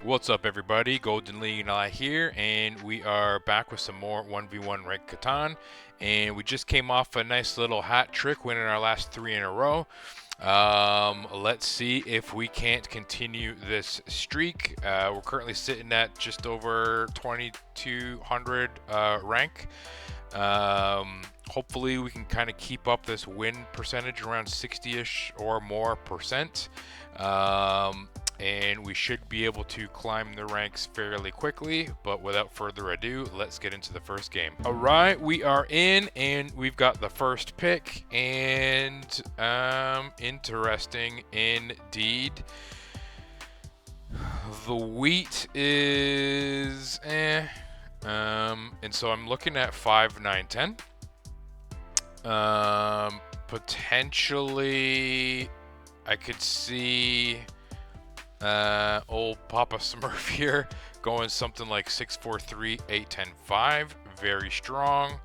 What's up, everybody? Golden League and I here, and we are back with some more 1v1 ranked Catan. And we just came off a nice little hat trick, winning our last 3 in a row. Let's see if we can't continue this streak. We're currently sitting at just over 2200 rank. Hopefully we can kind of keep up this win percentage around 60-ish or more percent. And we should be able to climb the ranks fairly quickly. But without further ado, let's get into the first game. All right, we are in, and we've got the first pick, and interesting indeed. The wheat is and so I'm looking at 5, 9, 10. Potentially I could see old Papa Smurf here going something like 6, 4, 3, 8, 10, 5. Very strong.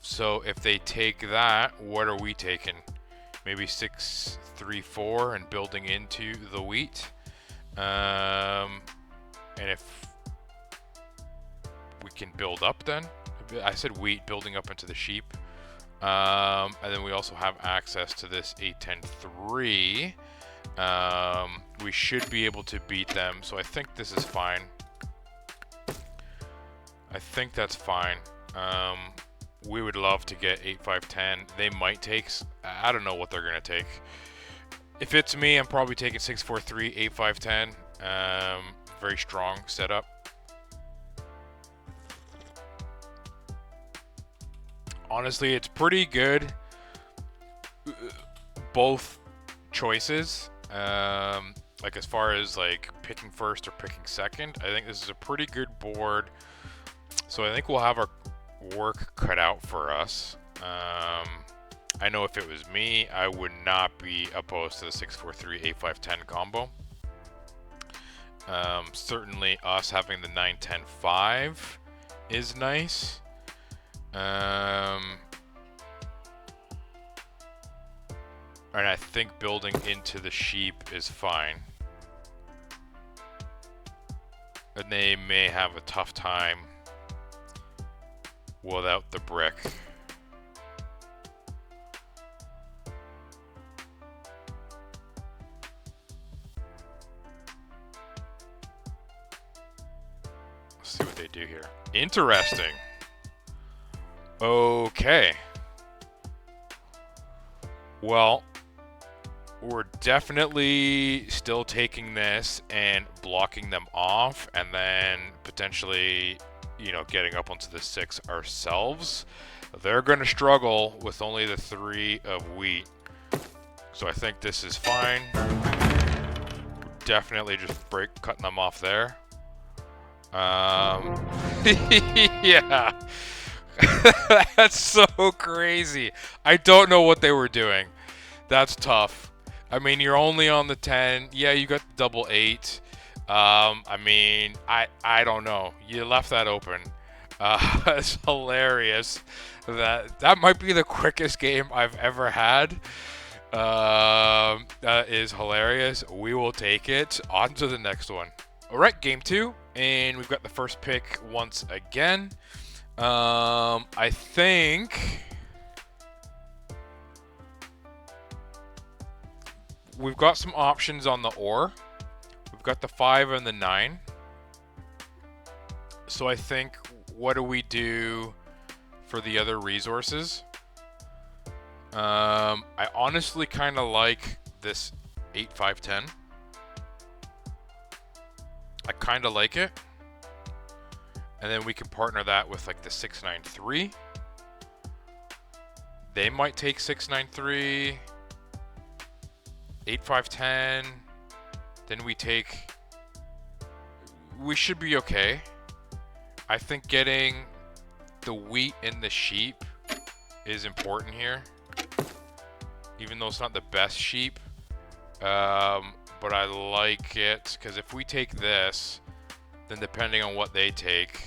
So if they take that, what are we taking? Maybe 6, 3, 4 and building into the wheat. And if we can build up, then I said wheat, building up into the sheep. And then we also have access to this 8, 10, 3. We should be able to beat them, so I think this is fine. I think that's fine. We would love to get 8, 5, 10. They might take, I don't know what they're gonna take. If it's me, I'm probably taking 6, 4, 3, 8, 5, 10. Very strong setup. Honestly, it's pretty good. Both choices. Like as far as like picking first or picking second, I think this is a pretty good board. So I think we'll have our work cut out for us. I know if it was me, I would not be opposed to the 6, 4, 3, 8, 5, 10 combo. Certainly us having the 9, 10, 5 is nice. And I think building into the sheep is fine. And they may have a tough time without the brick. Let's see what they do here. Interesting. Okay. Well, we're definitely still taking this and blocking them off, and then potentially, you know, getting up onto the 6 ourselves. They're going to struggle with only the 3 of wheat. So I think this is fine. Definitely just cutting them off there. Yeah. That's so crazy. I don't know what they were doing. That's tough. I mean, you're only on the 10. Yeah, you got the double 8. I mean, I don't know. You left that open. It's hilarious. That might be the quickest game I've ever had. That is hilarious. We will take it. On to the next one. All right, game 2, and we've got the first pick once again. I think we've got some options on the ore. We've got the 5 and the 9. So I think, what do we do for the other resources? I honestly kind of like this 8, 5, 10. I kind of like it. And then we can partner that with like the 6, 9, 3. They might take 6, 9, 3. 8, 5, 10. Then we take... We should be okay. I think getting the wheat and the sheep is important here. Even though it's not the best sheep. But I like it, because if we take this, then depending on what they take,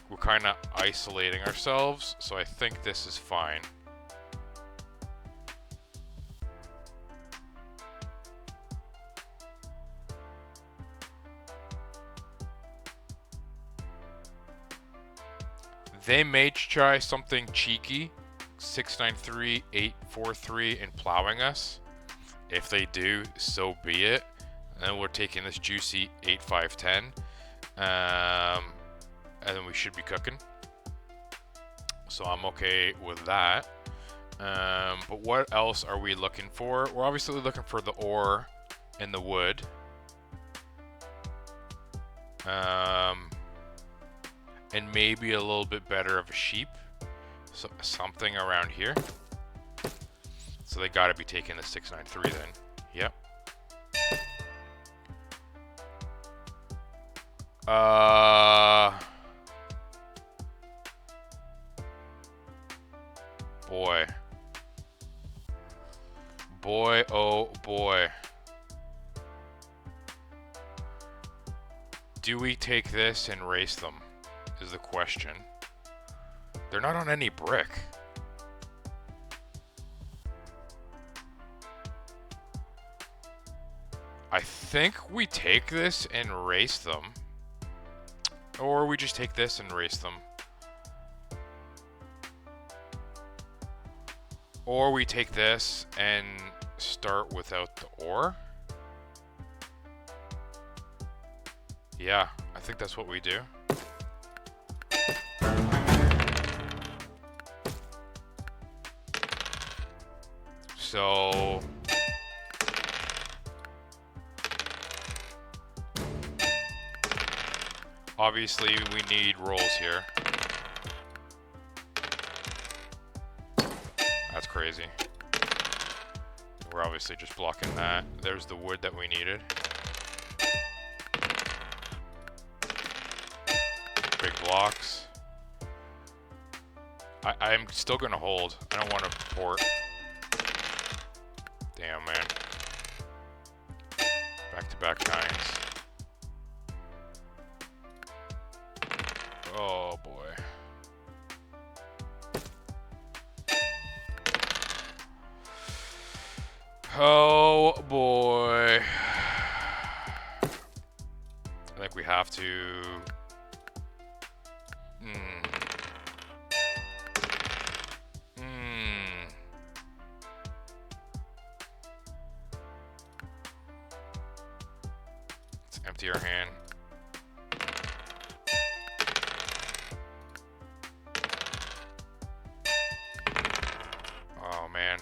we're kind of isolating ourselves. So I think this is fine. They may try something cheeky, 693, 843, and plowing us. If they do, so be it. And then we're taking this juicy 8510. And then we should be cooking. So I'm okay with that. But what else are we looking for? We're obviously looking for the ore and the wood. And maybe a little bit better of a sheep. So something around here. So they gotta be taking the 693 then. Yep. Boy. Boy, oh boy. Do we take this and race them? Is the question. They're not on any brick. I think we take this and race them. Or we just take this and race them. Or we take this and start without the ore. Yeah, I think that's what we do. So obviously we need rolls here. That's crazy. We're obviously just blocking that. There's the wood that we needed. Big blocks. I'm still gonna hold. I don't want to port. Damn, man. Back-to-back nines. Oh, boy. Oh, boy. I think we have to... Let's empty our hand. Oh, man.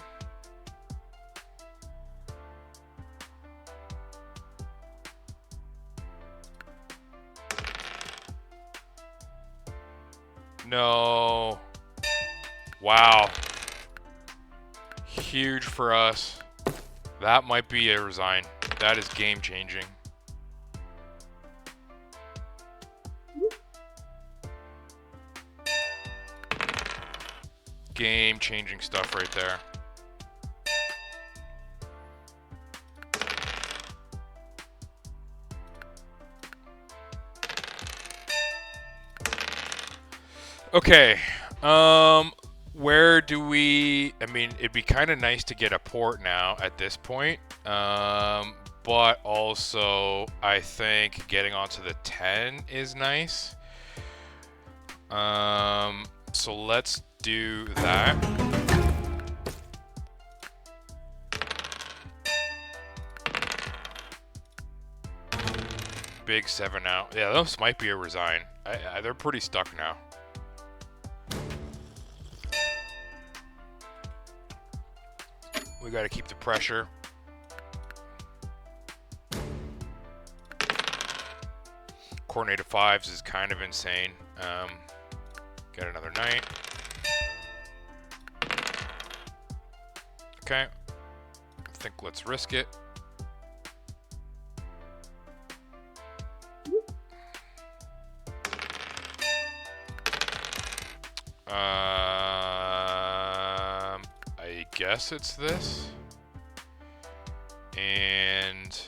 No. Wow. Huge for us. That might be a resign. That is game changing. Game changing stuff right there. Okay, where do we, I mean, it'd be kind of nice to get a port now at this point, but also I think getting onto the 10 is nice. So let's do that. Big 7 out. Yeah, those might be a resign. They're pretty stuck now. We got to keep the pressure. Coordinated 5s is kind of insane. Get another knight. Okay. I think let's risk it. I guess it's this. And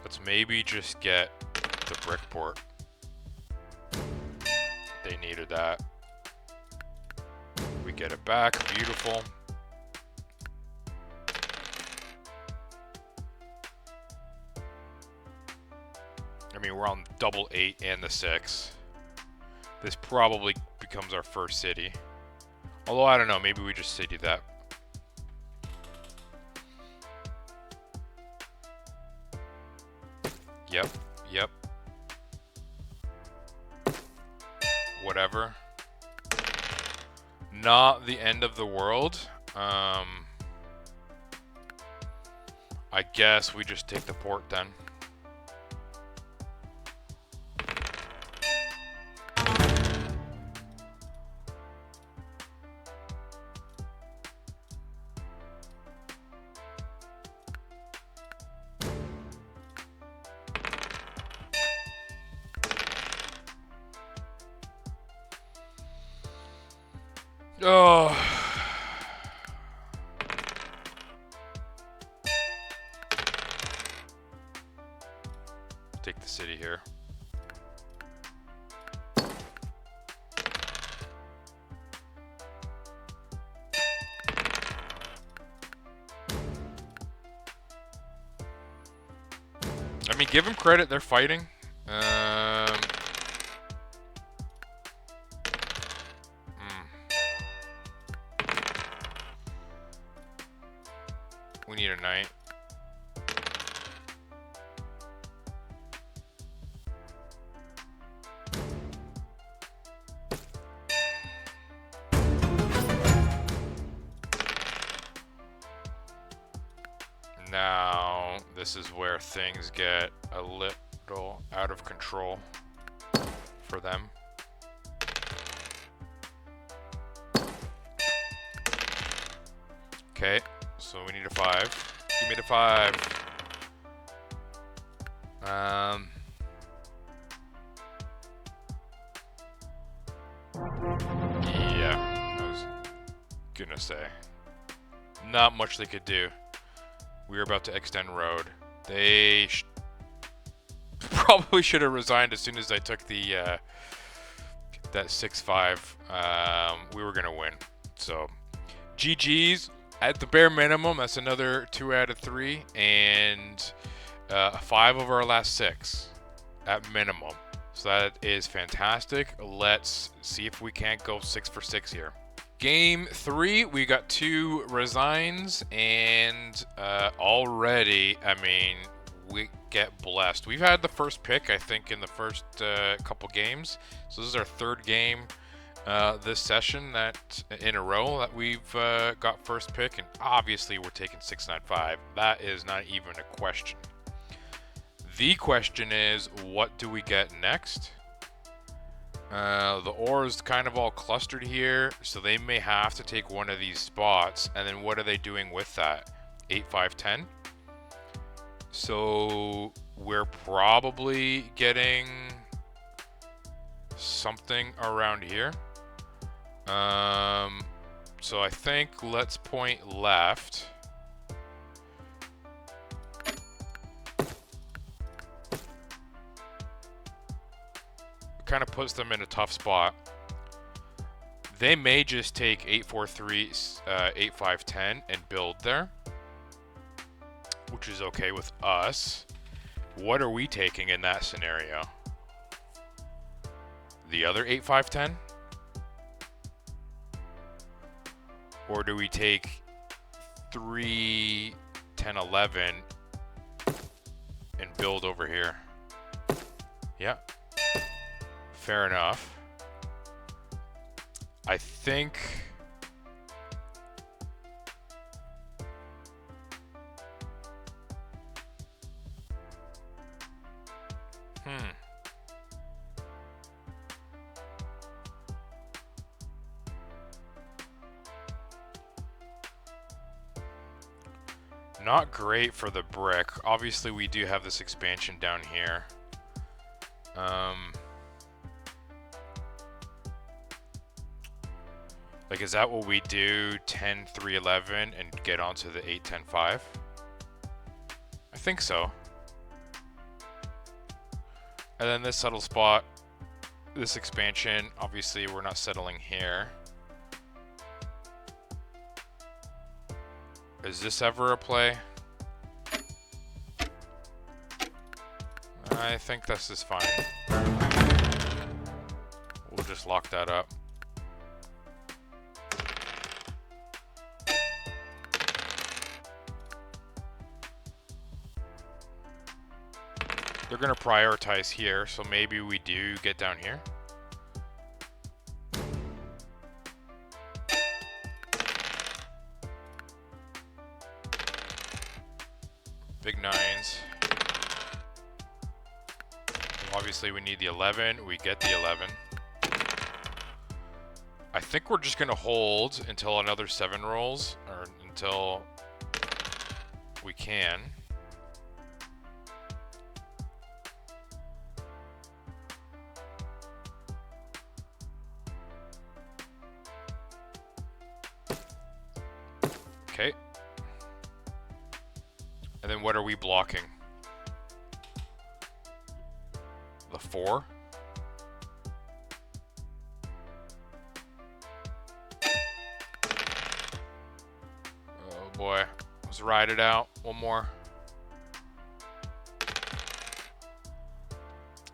let's maybe just get the brick port. They needed that. We get it back. Beautiful. I mean, we're on double 8 and the 6. This probably becomes our first city. Although, I don't know. Maybe we just city that. Yep. Yep. Whatever. Not the end of the world. I guess we just take the port then. Oh. Take the city here. I mean, give them credit, they're fighting. We need a knight. Now, this is where things get a little out of control for them. Okay, so we need a 5. Give me the 5. Yeah, I was gonna say. Not much they could do. We were about to extend road. They probably should have resigned as soon as I took the that 6-5. We were gonna win. So GG's at the bare minimum. That's another 2 out of 3 and 5 of our last 6 at minimum. So that is fantastic. Let's see if we can't go 6 for 6 here. Game 3, we got 2 resigns, and already, I mean, we get blessed. We've had the first pick, I think, in the first couple games. So this is our 3rd game this session that in a row that we've got first pick, and obviously we're taking 695. That is not even a question. The question is, what do we get next? The ore is kind of all clustered here, so they may have to take one of these spots. And then what are they doing with that? 8, 5, 10. So we're probably getting something around here. So I think let's point left. Kind of puts them in a tough spot. They may just take 843, 8510 and build there, which is okay with us. What are we taking in that scenario? The other 8510? Or do we take 3, 10, 11 and build over here? Yeah. Fair enough. I think not great for the brick. Obviously we do have this expansion down here. Like, is that what we do? 10, 3, 11 and get onto the 8, 10, 5? I think so. And then this settle spot, this expansion, obviously we're not settling here. Is this ever a play? I think this is fine. We'll just lock that up. They're going to prioritize here, so maybe we do get down here. Big nines. Obviously, we need the 11. We get the 11. I think we're just going to hold until another 7 rolls, or until we can. Okay. And then what are we blocking? The 4? Oh boy. Let's ride it out. One more.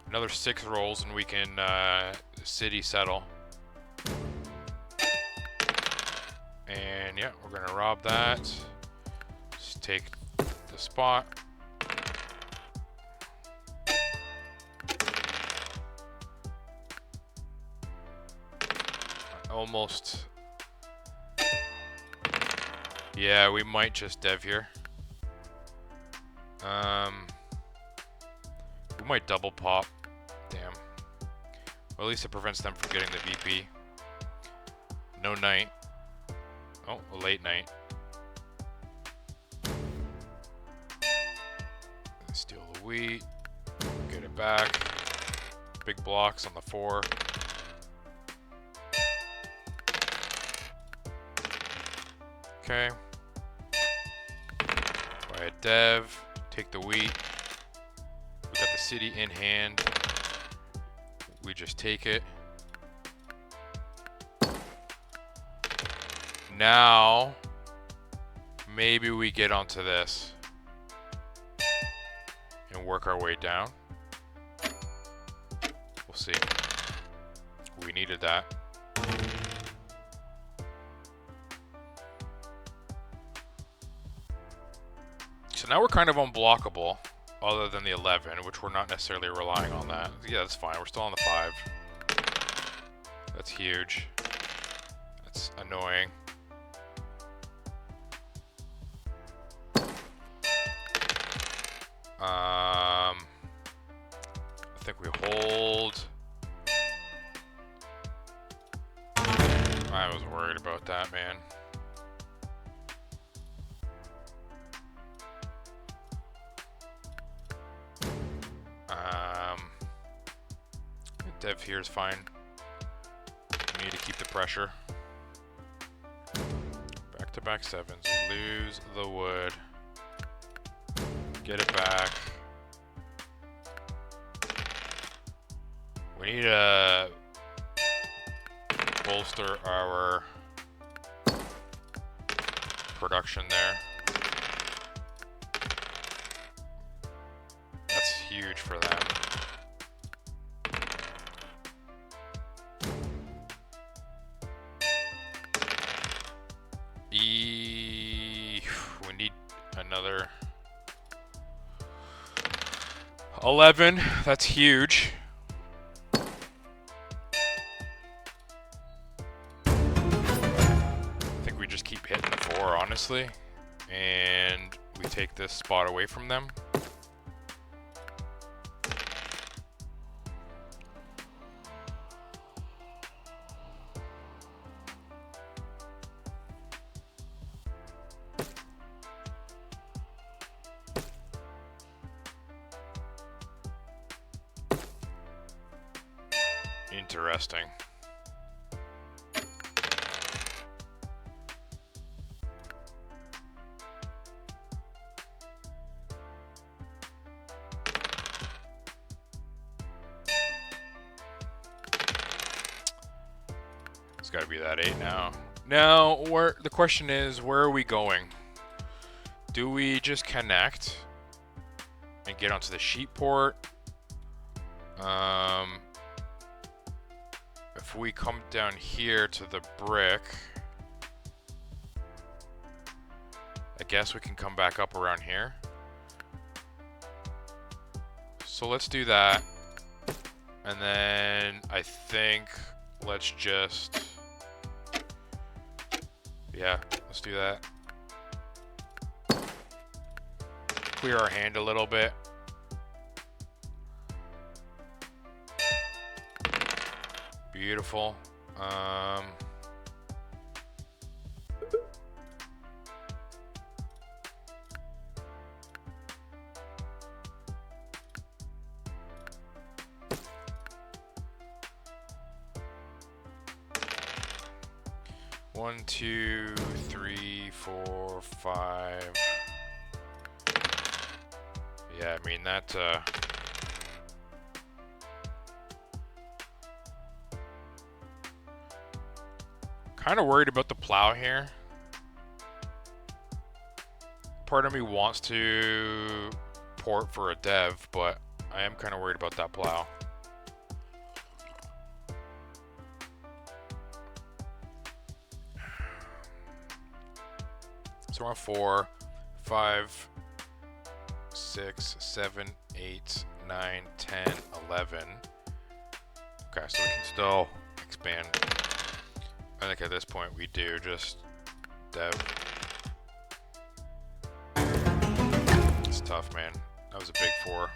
Another 6 rolls and we can city settle. And yeah, we're gonna rob that. Just take the spot. Almost. Yeah, we might just dev here. We might double pop. Damn. Well, at least it prevents them from getting the VP. No knight. Oh, a late night. Steal the wheat. Get it back. Big blocks on the 4. Okay. Go ahead, dev. Take the wheat. We got the city in hand. We just take it. Now, maybe we get onto this and work our way down. We'll see. We needed that. So now we're kind of unblockable, other than the 11, which we're not necessarily relying on that. Yeah, that's fine. We're still on the 5. That's huge. That's annoying. I think we hold. I was worried about that, man. Dev here is fine. We need to keep the pressure. Back-to-back 7s. Lose the wood. Get it back. We need to bolster our production there. That's huge for them. We need another 11. That's huge. I think we just keep hitting the 4, honestly, and we take this spot away from them. Interesting. It's got to be that 8 now. Now, the question is, where are we going? Do we just connect and get onto the sheep port? If we come down here to the brick, I guess we can come back up around here. So let's do that. And then I think let's just, yeah, let's do that. Clear our hand a little bit. Beautiful. 1, 2, 3, 4, 5. Yeah, I mean that. Kind of worried about the plow here. Part of me wants to port for a dev, but I am kind of worried about that plow. So we're on 4, 5, 6, 7, 8, 9, 10, 11. Okay, so we can still expand. I think at this point we do just dev. It's tough, man. That was a big 4.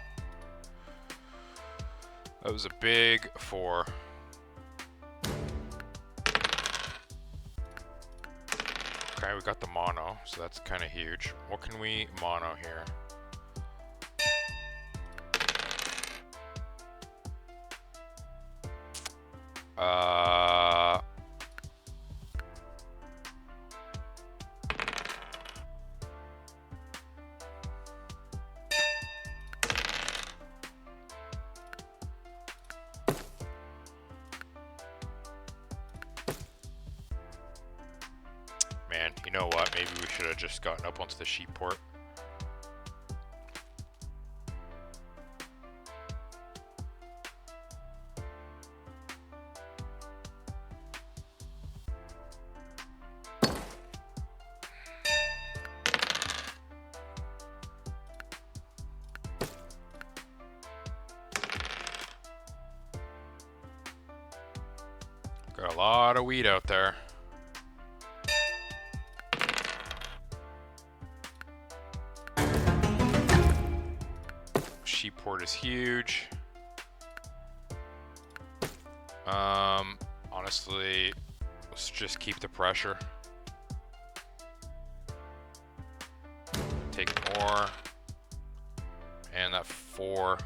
That was a big 4. Okay, we got the mono, so that's kind of huge. What can we mono here? Man, you know what? Maybe we should have just gotten up onto the sheep port. Got a lot of weed out there. Sheep port is huge. Honestly, let's just keep the pressure. Take more. And that 4.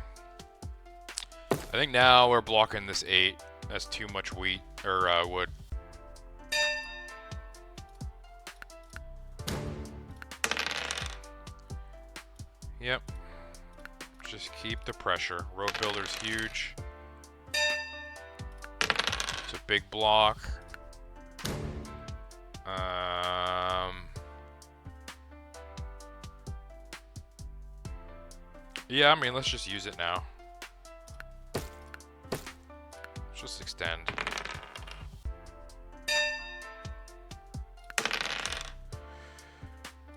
I think now we're blocking this 8. That's too much wheat or wood. Yep. Just keep the pressure. Road builder's huge. It's a big block. Yeah, I mean, let's just use it now. Let's just extend.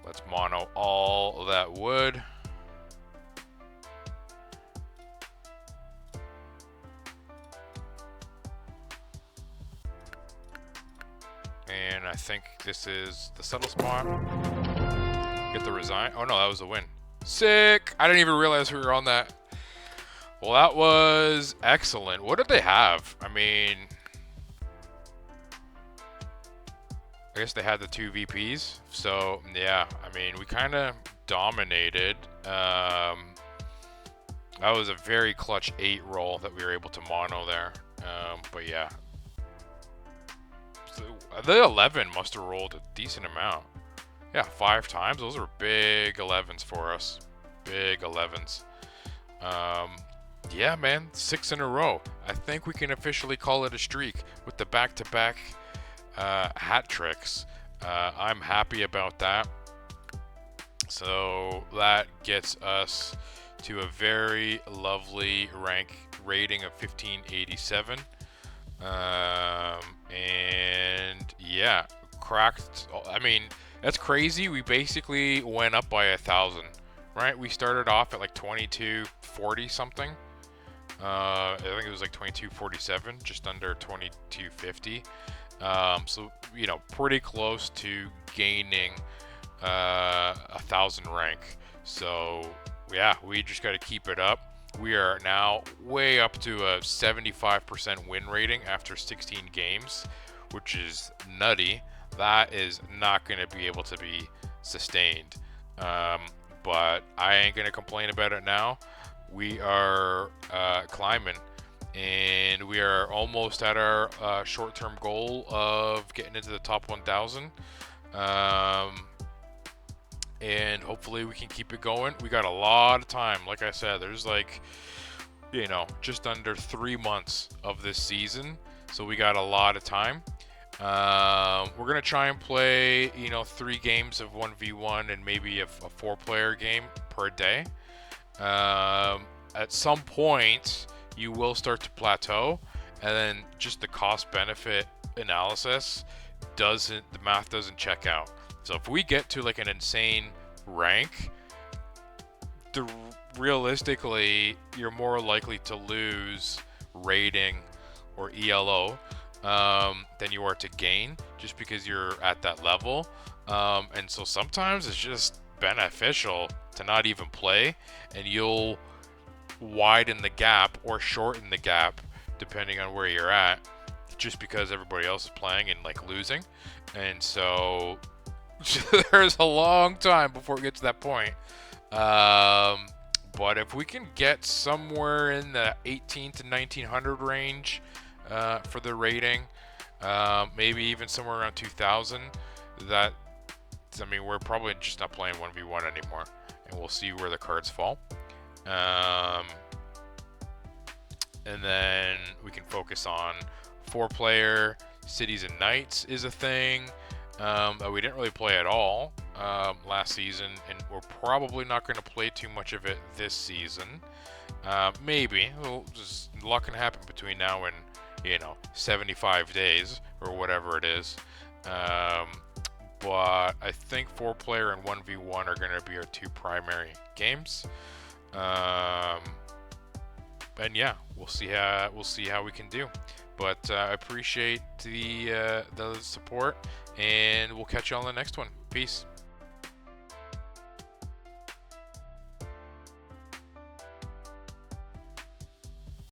Let's mono all that wood. And I think this is the settle spot. Get the resign. Oh no, that was a win. Sick! I didn't even realize we were on that. Well, that was excellent. What did they have? I mean, I guess they had the 2 VPs. So, yeah, I mean, we kind of dominated. That was a very clutch 8 roll that we were able to mono there. But yeah. So the 11 must have rolled a decent amount. Yeah, 5 times. Those are big 11s for us. Big 11s. Yeah, man. 6 in a row. I think we can officially call it a streak with the back-to-back hat tricks. I'm happy about that. So that gets us to a very lovely rank rating of 1587. And yeah, cracked. I mean, that's crazy. We basically went up by 1,000, right? We started off at like 2240 something. I think it was like 2247, just under 2250. So you know, pretty close to gaining 1,000 rank. So yeah, we just got to keep it up. We are now way up to a 75% win rating after 16 games, which is nutty. That is not going to be able to be sustained. But I ain't going to complain about it now. We are climbing, and we are almost at our short-term goal of getting into the top 1,000. And hopefully we can keep it going. We got a lot of time. Like I said, there's like, you know, just under 3 months of this season, so we got a lot of time. We're gonna try and play, you know, 3 games of 1v1 and maybe a 4-player game per day. At some point, you will start to plateau, and then just the cost-benefit analysis the math doesn't check out. So if we get to like an insane rank, realistically, you're more likely to lose rating or ELO than you are to gain, just because you're at that level. And so sometimes it's just beneficial to not even play, and you'll widen the gap or shorten the gap depending on where you're at, just because everybody else is playing and like losing. And so there's a long time before it gets to that point. But if we can get somewhere in the 18 to 1900 range for the rating, maybe even somewhere around 2000, I mean, we're probably just not playing 1v1 anymore, and we'll see where the cards fall. And then we can focus on 4-player. Cities and Knights is a thing that we didn't really play at all last season, and we're probably not going to play too much of it this season. Maybe. Just a lot can happen between now and, you know, 75 days or whatever it is. But I think 4-player and 1v1 are going to be our 2 primary games. And yeah, we'll see how we can do. But I appreciate the support, and we'll catch you on the next one. Peace.